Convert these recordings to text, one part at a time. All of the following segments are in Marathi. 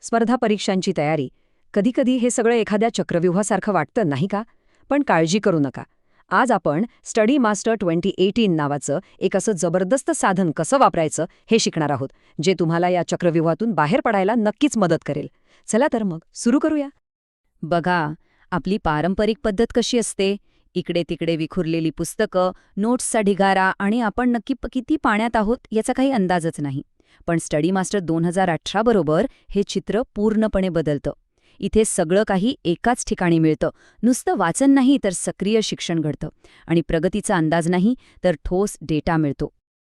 स्पर्धा परीक्षांची तयारी. कधीकधी हे सगळं एखाद्या चक्रव्यूहासारखं वाटतं, नाही का? पण काळजी करू नका. आज आपण स्टडी मास्टर 2018 नावाचं एक असं जबरदस्त साधन कसं वापरायचं हे शिकणार आहोत, जे तुम्हाला या चक्रव्यूहातून बाहेर पडायला नक्कीच मदत करेल. चला तर मग सुरू करूया. बघा, आपली पारंपरिक पद्धत कशी असते? इकडे तिकडे विखुरलेली पुस्तकं, नोट्सचा ढिगारा आणि आपण नक्की किती पाण्यात आहोत याचा काही अंदाजच नाही. पण स्टडी मास्टर 2018 बरोबर हे चित्र पूर्णपणे बदलतं. इथे सगळं काही एकाच ठिकाणी मिळतं. नुसतं वाचन नाही तर सक्रिय शिक्षण घडतं. आणि प्रगतीचा अंदाज नाही तर ठोस डेटा मिळतो.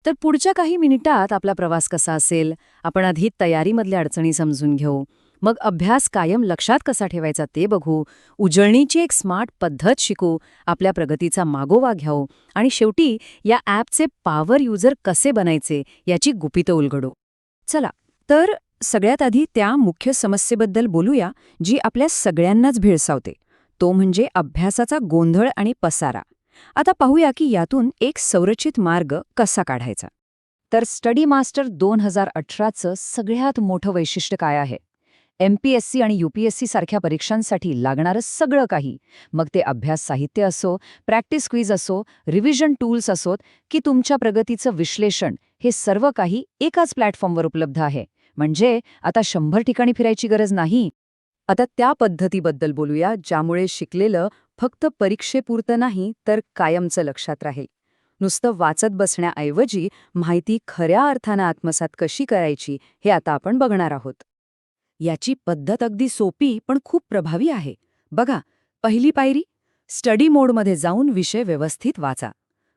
तर पुढच्या काही मिनिटात आपला प्रवास कसा असेल, आपण आधी तयारीमधल्या अडचणी समजून घेऊ. मग अभ्यास कायम लक्षात कसा ठेवायचा ते बघू, उजळणीची एक स्मार्ट पद्धत शिकू, आपल्या प्रगतीचा मागोवा घ्याऊ आणि शेवटी या ॲपचे पॉवर युजर कसे बनायचे याची गुपितं उलगडू. चला, तर सगळ्यात आधी त्या मुख्य समस्येबद्दल बोलूया जी आपल्या सगळ्यांनाच भेडसावते. तो म्हणजे अभ्यासाचा गोंधळ आणि पसारा. आता पाहूया की यातून एक संरचित मार्ग कसा काढायचा. तर स्टडी मास्टर 2018चं सगळ्यात मोठं वैशिष्ट्य काय आहे? MPSC आणि UPSC सारख्या परीक्षांसाठी लागणारं सगळं काही, मग ते अभ्यास साहित्य असो, प्रॅक्टिस क्विज असो, रिव्हिजन टूल्स असोत की तुमच्या प्रगतीचं विश्लेषण, हे सर्व काही एकाच प्लॅटफॉर्मवर उपलब्ध आहे. म्हणजे आता 100 ठिकाणी फिरायची गरज नाही. आता त्या पद्धतीबद्दल बोलूया ज्यामुळे शिकलेलं फक्त परीक्षेपुरतं नाही तर कायमचं लक्षात राहील. नुसतं वाचत बसण्याऐवजी माहिती खऱ्या अर्थानं आत्मसात कशी करायची हे आता आपण बघणार आहोत. याची पद्धत अगदी सोपी पण खूप प्रभावी आहे. बघा, पहिली पायरी, स्टडी मोडमध्ये जाऊन विषय व्यवस्थित वाचा.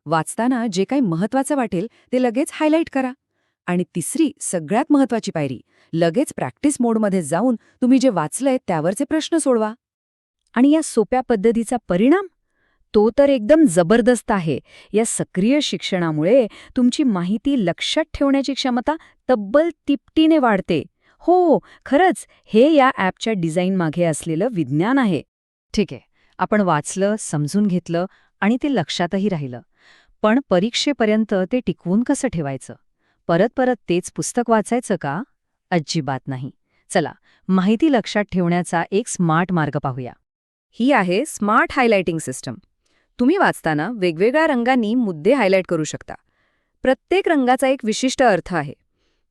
वाचताना जे काही महत्त्वाचं वाटेल ते लगेच हायलाईट करा. आणि तिसरी, सगळ्यात महत्त्वाची पायरी, लगेच प्रॅक्टिस मोडमध्ये जाऊन तुम्ही जे वाचलंय त्यावरचे प्रश्न सोडवा. आणि या सोप्या पद्धतीचा परिणाम? तो तर एकदम जबरदस्त आहे. या सक्रिय शिक्षणामुळे तुमची माहिती लक्षात ठेवण्याची क्षमता तब्बल तिपटीने वाढते. हो, खरंच हे या ॲपच्या डिझाईनमागे असलेलं विज्ञान आहे. ठीक आहे, आपण वाचलं, समजून घेतलं आणि ते लक्षातही राहिलं. पण परीक्षेपर्यंत ते टिकवून कसं ठेवायचं? परत परत तेच पुस्तक वाचायचं का? अजिबात नाही. चला, माहिती लक्षात ठेवण्याचा एक स्मार्ट मार्ग पाहूया. ही आहे स्मार्ट हायलायटिंग सिस्टम. तुम्ही वाचताना वेगवेगळ्या रंगांनी मुद्दे हायलाईट करू शकता. प्रत्येक रंगाचा एक विशिष्ट अर्थ आहे.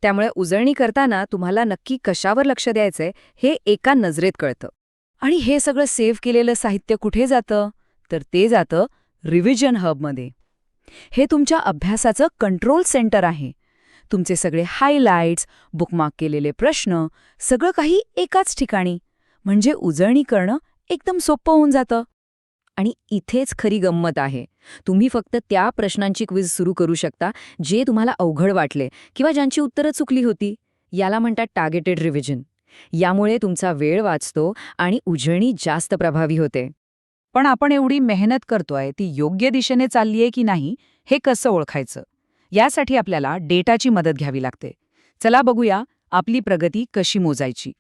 त्यामुळे उजळणी करताना तुम्हाला नक्की कशावर लक्ष द्यायचंय हे एका नजरेत कळतं. आणि हे सगळं सेव्ह केलेलं साहित्य कुठे जातं? तर ते जातं रिव्हिजन हबमध्ये. हे तुमच्या अभ्यासाचं कंट्रोल सेंटर आहे. तुमचे सगळे हायलाइट्स, बुकमार्क केलेले प्रश्न, सगळं काही एकाच ठिकाणी. म्हणजे उजळणी करणं एकदम सोपं होऊन जातं. आणि इथेच खरी गंमत आहे. तुम्ही फक्त त्या प्रश्नांची क्विज सुरू करू शकता जे तुम्हाला अवघड वाटले किंवा ज्यांची उत्तरं चुकली होती. याला म्हणतात टार्गेटेड रिव्हिजन. यामुळे तुमचा वेळ वाचतो आणि उजळणी जास्त प्रभावी होते. पण आपण एवढी मेहनत करतोय ती योग्य दिशेने चाललीये की नाही हे कसं ओळखायचं? यासाठी आपल्याला डेटाची मदत घ्यावी लागते. चला बघूया आपली प्रगती कशी मोजायची.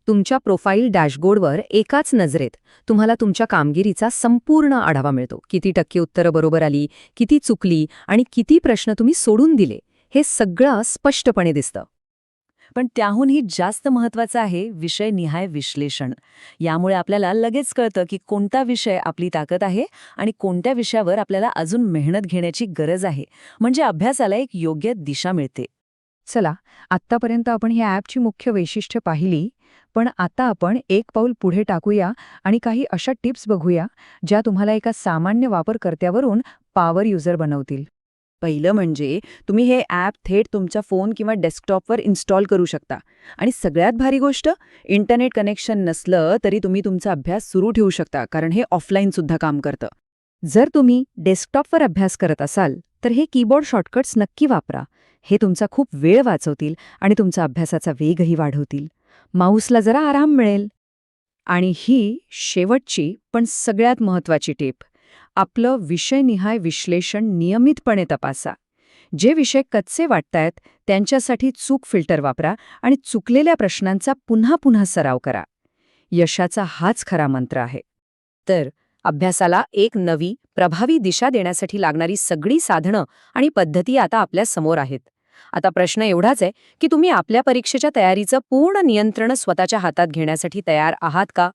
तुमच्या प्रोफाईल डॅशबोर्डवर एकाच नजरेत तुम्हाला तुमच्या कामगिरीचा संपूर्ण आढावा मिळतो. किती टक्के उत्तरं बरोबर आली, किती चुकली आणि किती प्रश्न तुम्ही सोडून दिले, हे सगळं स्पष्टपणे दिसतं. पण त्याहूनही जास्त महत्त्वाचं आहे विषयनिहाय विश्लेषण. यामुळे आपल्याला लगेच कळतं की कोणता विषय आपली ताकद आहे आणि कोणत्या विषयावर आपल्याला अजून मेहनत घेण्याची गरज आहे. म्हणजे अभ्यासाला एक योग्य दिशा मिळते. चला, आत्तापर्यंत आपण ह्या ॲपची मुख्य वैशिष्ट्ये पाहिली. पण आता आपण एक पाऊल पुढे टाकूया आणि काही अशा टिप्स बघूया ज्या तुम्हाला एका सामान्य वापरकर्त्यावरून पॉवर युजर बनवतील. पहिलं म्हणजे तुम्ही हे ॲप थेट तुमच्या फोन किंवा डेस्कटॉपवर इन्स्टॉल करू शकता. आणि सगळ्यात भारी गोष्ट, इंटरनेट कनेक्शन नसलं तरी तुम्ही तुमचा अभ्यास सुरू ठेवू शकता, कारण हे ऑफलाईन सुद्धा काम करतं. जर तुम्ही डेस्कटॉपवर अभ्यास करत असाल तर हे कीबोर्ड शॉर्टकट्स नक्की वापरा. हे तुमचा खूप वेळ वाचवतील आणि तुमचा अभ्यासाचा वेगही वाढवतील. माऊसला जरा आराम मिळेल. आणि ही शेवटची पण सगळ्यात महत्त्वाची टिप, आपलं विषयनिहाय विश्लेषण नियमितपणे तपासा. जे विषय कच्चे वाटतायत त्यांच्यासाठी चूक फिल्टर वापरा आणि चुकलेल्या प्रश्नांचा पुन्हा पुन्हा सराव करा. यशाचा हाच खरा मंत्र आहे. तर अभ्यासाला एक नवी, प्रभावी दिशा देण्यासाठी लागणारी सगळी साधनं आणि पद्धती आता आपल्या समोर आहेत. आता प्रश्न एवढाच आहे की तुम्ही आपल्या परीक्षेच्या तयारीचं पूर्ण नियंत्रण स्वतःच्या हातात घेण्यासाठी तयार आहात का?